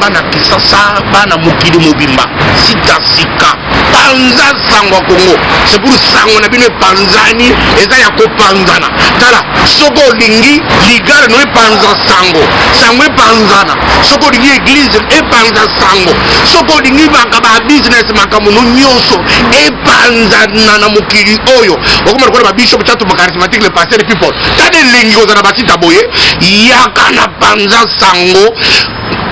bana kisasa bana mukili mobimba sika sika panza sango Congo c'est pour sango na bino panzani eza ya ko panzana tala soko lingi ligara no panza sango sango panzana soko lingi église e panza sango soko lingi makaba business makamuno nyonso e panzana na mukili oyo okoma ko ba bishop chatu charismatique le pasteur people tade lingi ozana basita boye yakana panza sango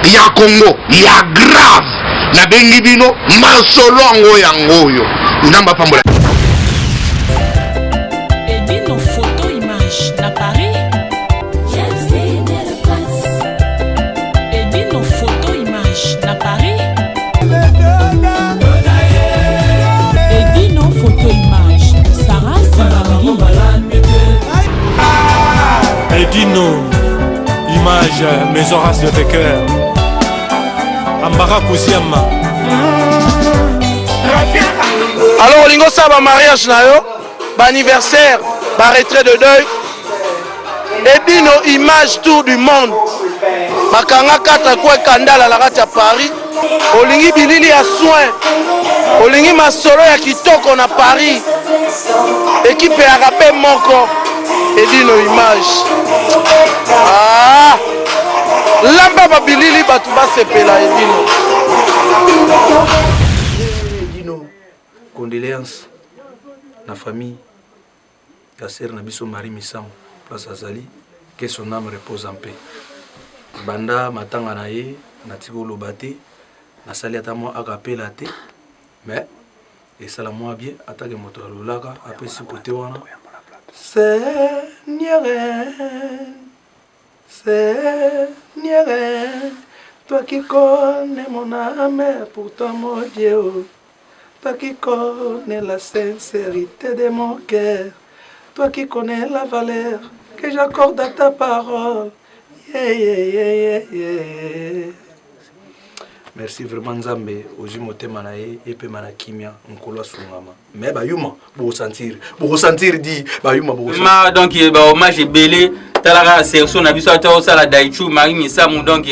ya Congo ya grave na bengi bino masolongo yangoyo ndamba pambola. Edino photo image na Paris. Edino photo image na Paris. Edino photo image Sarah Zimbabwe. Edino image Maison Race de Cœur Ambara Kousiama. Alors olingo saba mariage na yo, ba anniversaire, ba retrait de deuil. Edino image tour du monde. Bakanga kata kwa kandala la kati ya Paris. Olingi bilili ya soin. Olingi masolo ya kitoko na Paris. Équipe ya rapé moko. Edino image. Ah! Lamba babilili batu basepela Edino. Edino, condoléances na famille ya sœur na biso Marie Misam place Azali, que son âme repose en paix. Banda matanga na ye na tiko lobate na sali ata mo akapela te mais et sala moi bien attaque moto lolaka après ce côté wana Seigneur Seigneur, toi qui connais mon âme, pour toi mon Dieu, toi qui connais la sincérité de mon cœur, toi qui connais la valeur que j'accorde à ta parole. Yeah, yeah, yeah, yeah. Merci vraiment Nzambe, oji motema na ye epe mana kimia nkolo sungama. Mais bayuma bo sentir di bayuma bo sentir. Ma donc ba hommage belé talara serso na biso ta osala daichu Marie Misamu donc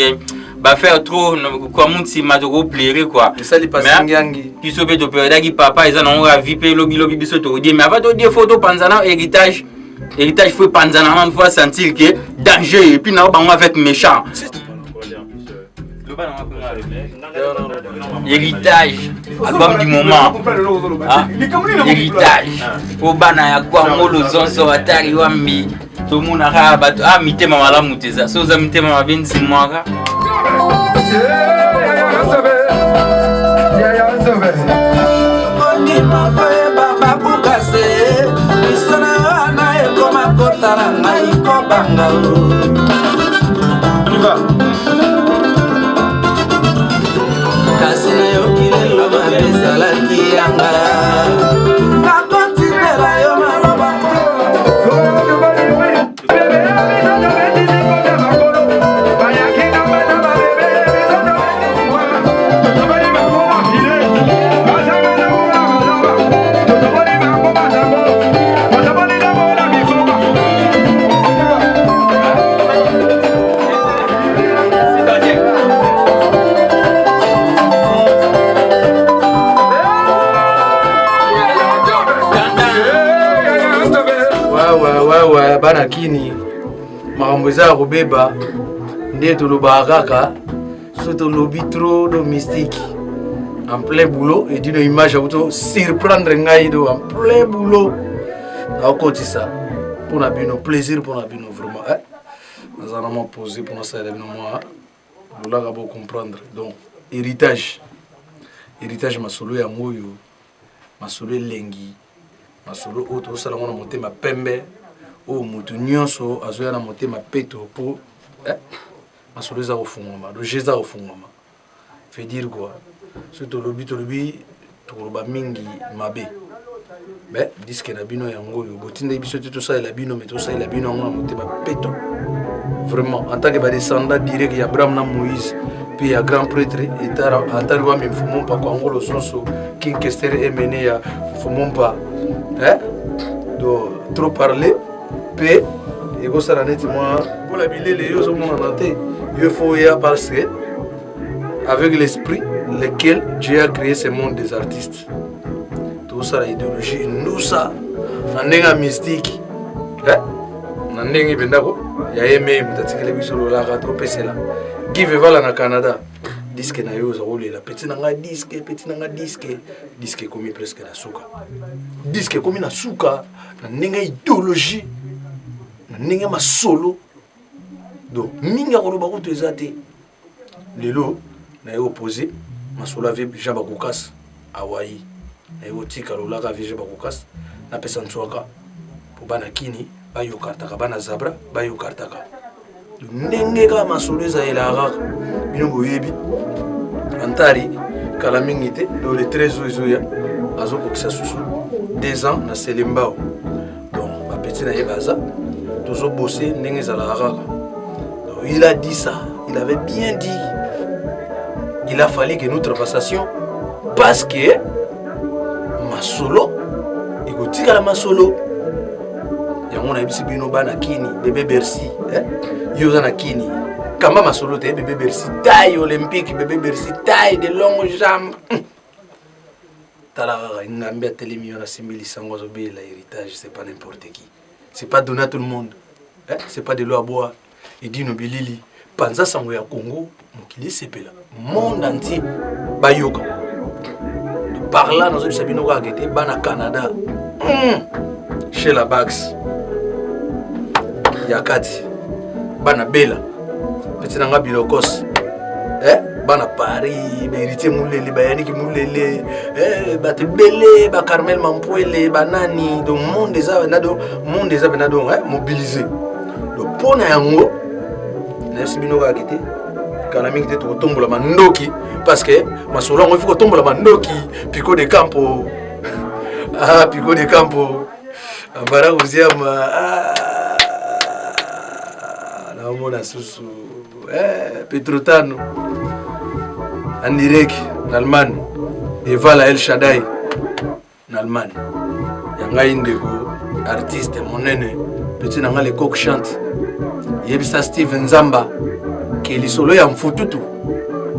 ba faire trop comme si ma to plaire quoi. Ça li passe ngangi. Biso be to perdre ki papa ils en ont ravi pe lobi biso to dire mais avant de dire photo panzana héritage faut panzana man faut sentir que danger et puis na ba avec méchant. Héritage, album du moment. Héritage. Au bana ya kwa molo zonso atari wambi. Tout le monde a rabattu. Ah, mitema mala muteza. Soza mitema mabenzi mwaka. Banakini makamboza robeba ndeto lobaraka soto lobi trop de mystique en plein boulot et d'une image auto surprendre ngai do en plein boulot na côté ça pour na bino plaisir pour na bino vraiment nous allons poser pour nous ça bino moi lola ka comprendre donc héritage masolo ya moyo masolo lengi masolo auto sala mona motema pembe o mutu nyonso azoya na motema peto po masolo za ofungoma do jeza ofungoma fait dire quoi surtout lobi to mingi mabe mais disque na bino yango yo botinda biso to ça la bino mais to ça la bino na motema peto vraiment en tant que ba descendant direct ya Abraham na Moïse puis ya grand prêtre et atarwa mi fumon pa ko ngolo sonso king kester emene ya fumon pa do trop parler pe ego sara neti moi pour la bilele yo so mona nate yo faut ya parce que avec l'esprit lequel Dieu a créé ce monde des artistes. Tout ça, l'idéologie, nous ça, on est un mystique. On est un bendako, il y a aimé, peut-être que les bisous là, trop PC là. Qui veut voir dans Canada? Disque na yo zaole la petit nanga disque comme presque na suka. Disque comme na suka, na nenga idéologie, na nenga ma solo. Donc minga ko ba ko tezate. Lelo na yo opposé, ma solo avec Jaba Kokas Hawaii. Na yo tika lola ka avec Jaba Kokas na pesa ntwaka. Po bana kini ba yo kartaka bana zabra ba yo kartaka. Ndenge ka ma solo za ela bino boyebi. Antari, Kalamingite, dans les 13 oizoya, Azo Kokisa Soussou, 2 ans, na Selimbao. Donc, ma petite naïe baza, toujours bossé, n'est-ce pas. Donc, il a dit ça, il avait bien dit. Il a fallu que nous travaillions parce que ma solo, il faut dire la ma solo. Il y a un petit bino banakini, bébé Bercy, Yozana Kini. Kamba masolo te bébé Bercy taille olympique bébé Bercy taille de longues jambes. Talara ngambia télémillion à 6100 obéir l'héritage, c'est pas n'importe qui. C'est pas donné à tout le monde. C'est pas de l'eau à boire. Il dit nobilili panza sango ya Congo mokili sepela. Monde entier bayoka. Par là dans une sabino ka gete bana Canada. Chez la Bax. Yakati. Bana Bella. Petit nanga bilokos bana Paris héritier moulele bayani moulele bate belé ba Carmel Mampuele banani do monde des avenado mobilisé donc pona yango na sibino ka kité kana mingi te to tombola mandoki parce que masolo ngo faut tombola mandoki pico de campo pico de campo ambara uziama na mona susu Petrotano en direct en Allemagne et voilà El Shaddai en Allemagne yanga indego artiste mon nene petit nanga le coq chante yebisa Steven Zamba que li solo ya mfututu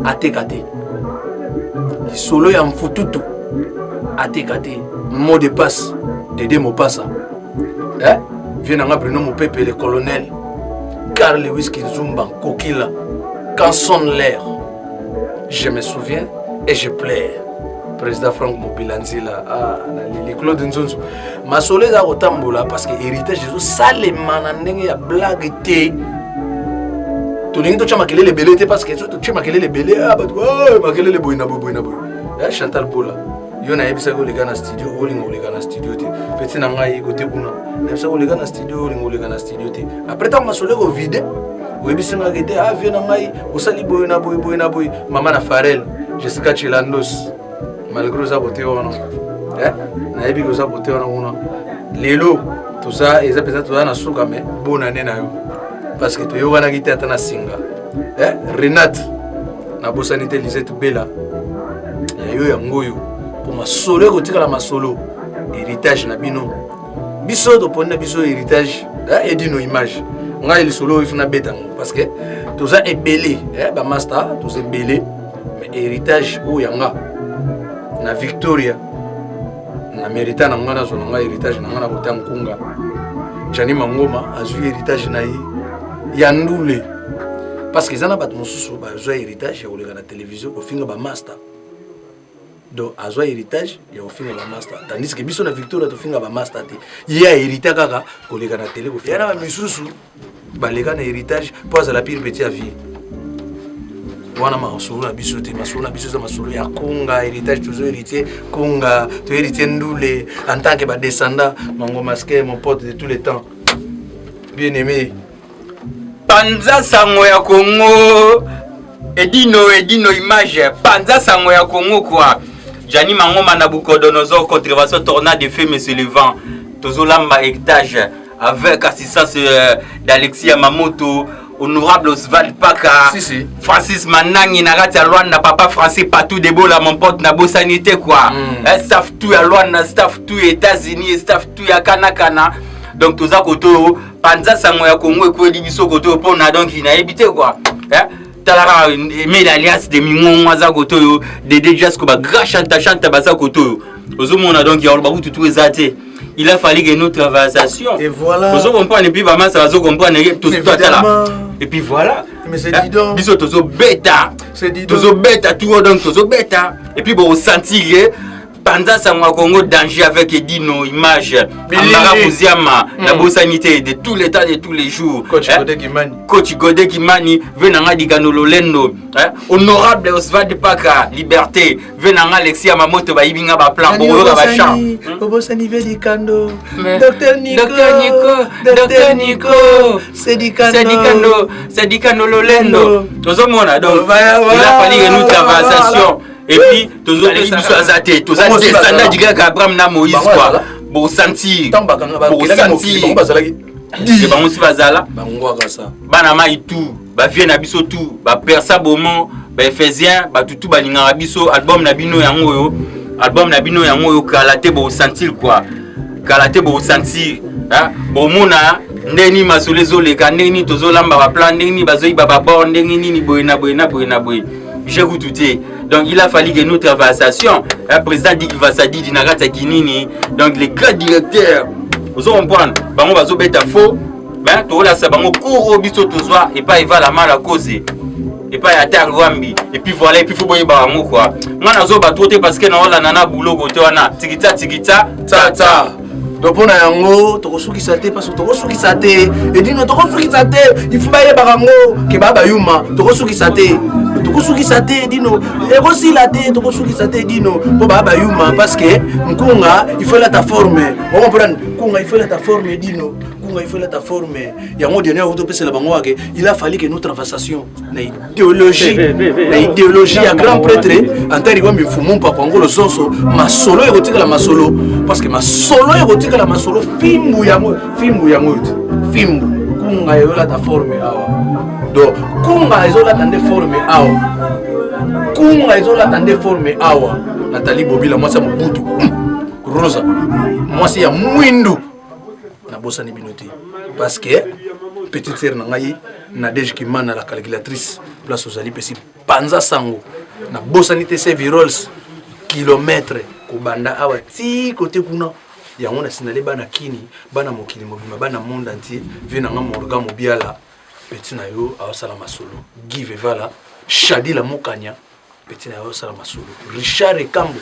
atekate li solo ya mfututu atekate mot de passe Dédé Mopassa vient nanga Bruno Mopepe le colonel Carl Lewis Kizumba Kokila. Quand sonne l'air, je me souviens et je pleure. Président Franck Mobilanzila, les Claude Nzonzo. Ma soleil a autambola parce que héritage de ça les mananenge ya blague té. Tout le monde tu as maquillé les belés parce que tu as maquillé les belés maquillé les boina boy. Chantal Bola. Yona ebisa ko legana studio olingo legana studio te petit na ngai côté kuna ebisa ko legana studio olingo legana studio te après tant masole ko vide ebisa nga kete avion na ngai osali boy mama na Farel Jessica Chilandos malgré ça boté ono na ebi ko ça boté ono kuna lelo tout ça eza peut-être tout na suka mais bona nena yo parce que to yo wana kite atana singa Renate na bosanité Lisette Bella ya yo ya ngoyo pour ma solo ko tika la masolo héritage na bino biso to ponna biso héritage et dino image nga il solo ifuna betango parce que tout ça est belé ba master tout c'est belé mais héritage o yanga na Victoria na mérita na ngana zo nga héritage na ngana botan kunga Jani Mangoma azu héritage na ya ndule parce que zana bat mosusu ba zo héritage ya olega na télévision ko finga ba master. Donc, à soi héritage, il y a aussi un master. Tandis que si on a Victoria, il y a un master. Il y a un héritage, il y a un télé. Il y a un héritage, il y a un héritage, pour la pire petite vie. Wana masolo na biso te masolo na biso za masolo ya Konga héritage toujours héritier Konga to héritier ndule en tant que ba descendant Mango Masqué mon pote de tous les temps bien aimé Panza sango ya Congo Edino image Panza sango ya Congo quoi Jani Mangoma Nabucodonosor controversion tornade de feu monsieur le vent tozolamba héritage avec assistance d'Alexis Yamamoto honorable Oswald Paka, si. Francis Manangi, Narati à Luanda, papa français, partout de Bola, mon pote, na sanité quoi. Staff tout à Luanda, staff tout aux États-Unis, staff tout à Kanakana. Donc tout ça, Koto, Panza Sangoya Congo, et Kouedi Biso Koto, Pona, donc il n'a évité quoi. talara mais l'alliance de mingongo za koto de déjà ce que ba grand chante basa koto ozomona donc ya ba tout ezate il a fallu que notre conversation et voilà vous comprenez et puis maman ça va comprendre tout là et puis voilà mais c'est dit donc biso tozo bêta c'est dit donc tozo bêta tout donc tozo bêta et puis bon sentir Panza Sangwa Congo danger avec Edino image Ambara Mouziama la bosanité de tout l'état de tous les jours Coach Godé Kimani venanga diganolo lendo honorable Oswald Paka liberté venanga Alexia Mamoto ba ibinga ba plan pour ba champ Bosani Vedikando Docteur Nico c'est Dikando lolendo tozomona donc il a fallu que nous conversation et puis tous les biso azate tous les descendants du gars Abraham na Moïse quoi bon sentir ba musi bazala bangwaka ça bana mai tout ba vie na biso tout ba persa bomo ba Ephésiens ba tutu balinga biso album na bino yango yo kalate bo sentir quoi kalate bo sentir bon mona ndeni masolezo le kaneni tozolamba ba plan ndeni bazoi baba bon ndeni nini boyena j'ai goûté. Donc il a fallu que notre conversation, le président dit qu'il va s'addire dinagata kinini, donc les grands directeurs, vous allez comprendre, on va se mettre faux, mais tout là ça va me courir au biso tout soir et pas il va la mal à causer. Et pas à terre Rwambi et puis voilà et puis faut boyer barango quoi. Moi nazo ba trotter parce que na wala nana boulot côté wana tikita ta. Donc on a yango tokosukisa te parce que tokosukisa te et dino tokosukisa te il faut baye barango ke baba yuma tokosukisa te dino et aussi la te tokosukisa te dino po baba yuma parce que mkunga il faut la ta forme on comprend mkunga il faut la ta forme dino il faut la ta forme yango dernier auto pese la bango ake il a fallu que notre conversation na idéologie à grand prêtre antari wa mifumu pa ngolo zonso masolo erotika la masolo parce que masolo erotika la masolo fimbu yango kunga yola ta forme awa donc kunga ezola tande forme awa Nathalie Bobila moi ça mobutu Rosa moi c'est ya mwindu na bosani binoté parce que petite sœur na ngai Nadège Kimana la calculatrice place aux ali pesi panza sango na bosani te se virols kilomètres kubanda awa ti côté kuna yango na sinale bana kini bana mokili mobima bana monde entier vena nga morga mobiala petit na yo awasala masolo give vala Shadi la mokanya petit na yo sala masolo Richard Ekambo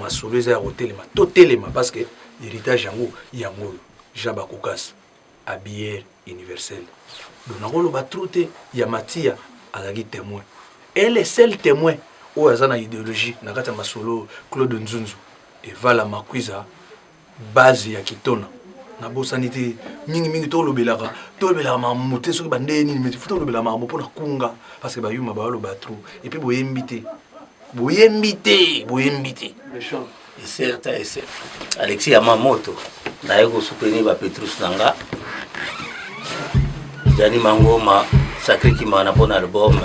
masolo za hotelema totelema parce que héritage yango Jaba Koukas habillé universel donc on va trouver Yamatia alagi témoin et le seul témoin où azana idéologie nakata masolo Claude Nzunzu et vala makwiza base ya kitona na bosanité mingi to lobelaka mamuté soki bandeni mais faut lobela mamu pona kunga parce que bayuma ba lo batru et puis boyembité méchant et certes Alexis Yamamoto na yeko soutenir ba Petrus Nanga Jani Mangoma sacré qui m'a pona album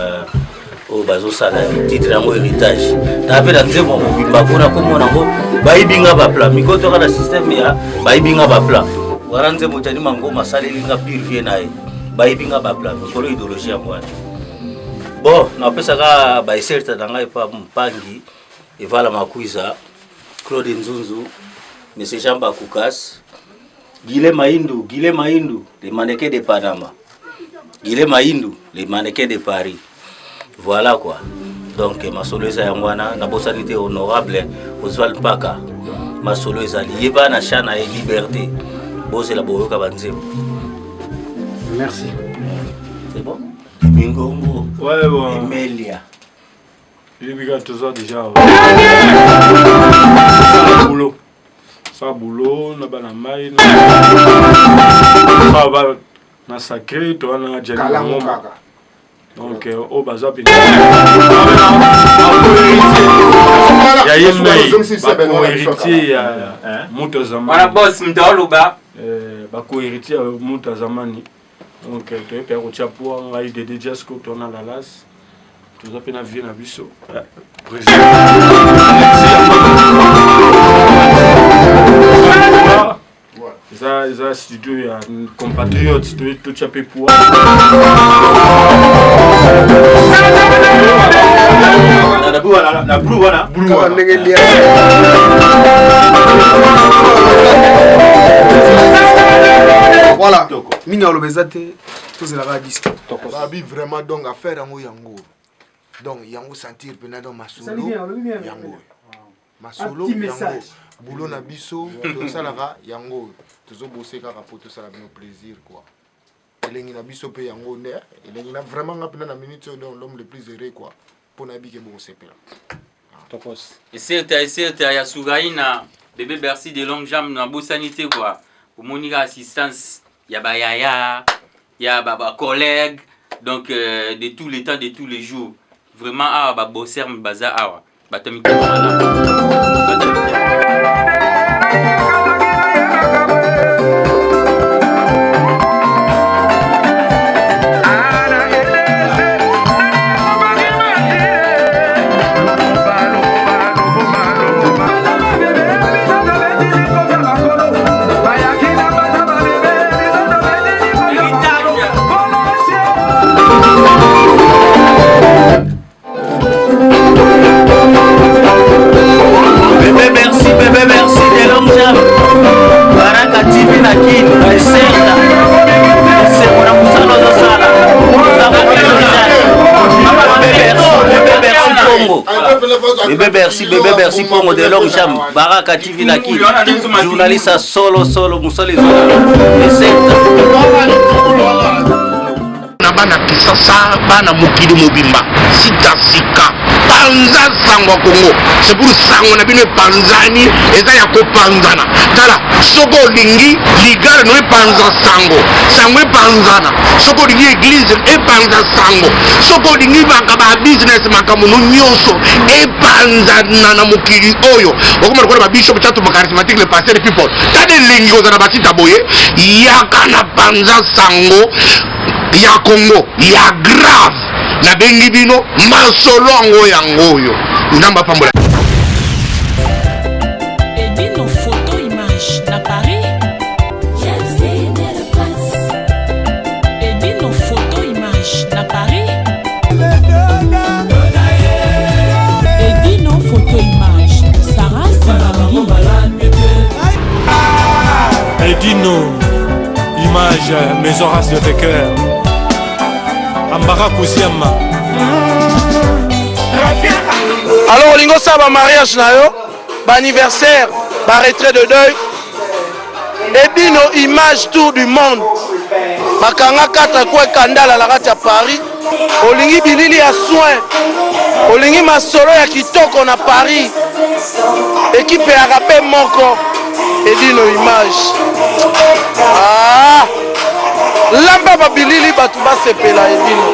au bazo sala titre yango héritage na pela nzembo mobimba kona komona ngo baibinga ba plan mikoto kana système ya baibinga ba plan wara nzembo Jani Mangoma sala linga pire nae baibinga ba plan mikolo idéologie ya mwana bon na pesa ka ba certes nanga pa mpangi evala makwiza Claude Nzunzu Monsieur Jamba Koukas Guilé Maïndou les mannequins de Panama Guilé Maïndou les mannequins de Paris voilà quoi donc ma solo eza yangwana na bosanité honorable Oswald Paka ma solo eza lieba na chana et liberté bose la boyoka banzemo merci c'est bon Mingongo ouais bon Emelia il est toujours déjà boulot na bana mai na sacré to na Jani Mangoma donc au bazar pina ya yemei ba héritier ya muto zamani wana boss mdalo ba ko héritier muto zamani donc to pe ko chapo ngai de Jasco to na lalas to za pena vie na biso président eza studio ya compatriote totya mpe poa voilà mingi aloba eza te tozelaka disque babi vraiment donc affaire yango yango donc yango sentir pena donc masolo yango masolo yango boulot na biso tosalaka yango tozobose kaka po tosala bino plaisir quoi elengi na biso mpe yango nde elengi na vraiment nga mpena na minute oyo donc l'homme le plus heureux quoi mpo na bike bokosepela eserta ya sugaina bébé bercy de longue jambe na bosani te quoi omonika assistance ya bayaya ya bacollègue donc de tous les temps de tous les jours vraiment awa baboserme baza awa bato Bébé merci de longue jambe Baraka TV na kino na eserta eserta na musala ozosala Bébé merci Congo de longue jambe Baraka TV na kino journaliste solo musala eserta na bana kisasa bana mokili mobimba sika panza sango Congo c'est pour sango na bino panzani eza ya kopanzana tala soko lingi ligare no panza sango panzana soko lingi église panza sango soko lingi banga ba business makamu no nyonso panzana na mokili oyo okoma ko ba bishop chatu ba charismatique le pasteur people tade lingi ozana batita boye yaka na panza sango ya Congo ya grave na bengi bino masolo yango oyo ndamba pambola Edino photo image na Paris. Edino photo image na Paris. Edino photo image Sarah Sarangi. Edino image mes Horace de cœur Ambara Kousiama. Alors olingo saba mariage na yo ba anniversaire ba retrait de deuil Edino image tour du monde bakanga kata kwa kandala la kati ya Paris olingi bilili ya soin olingi masolo ya kitoko na Paris équipe ya rapé moko Edino image lamba babilili batu basepela Edino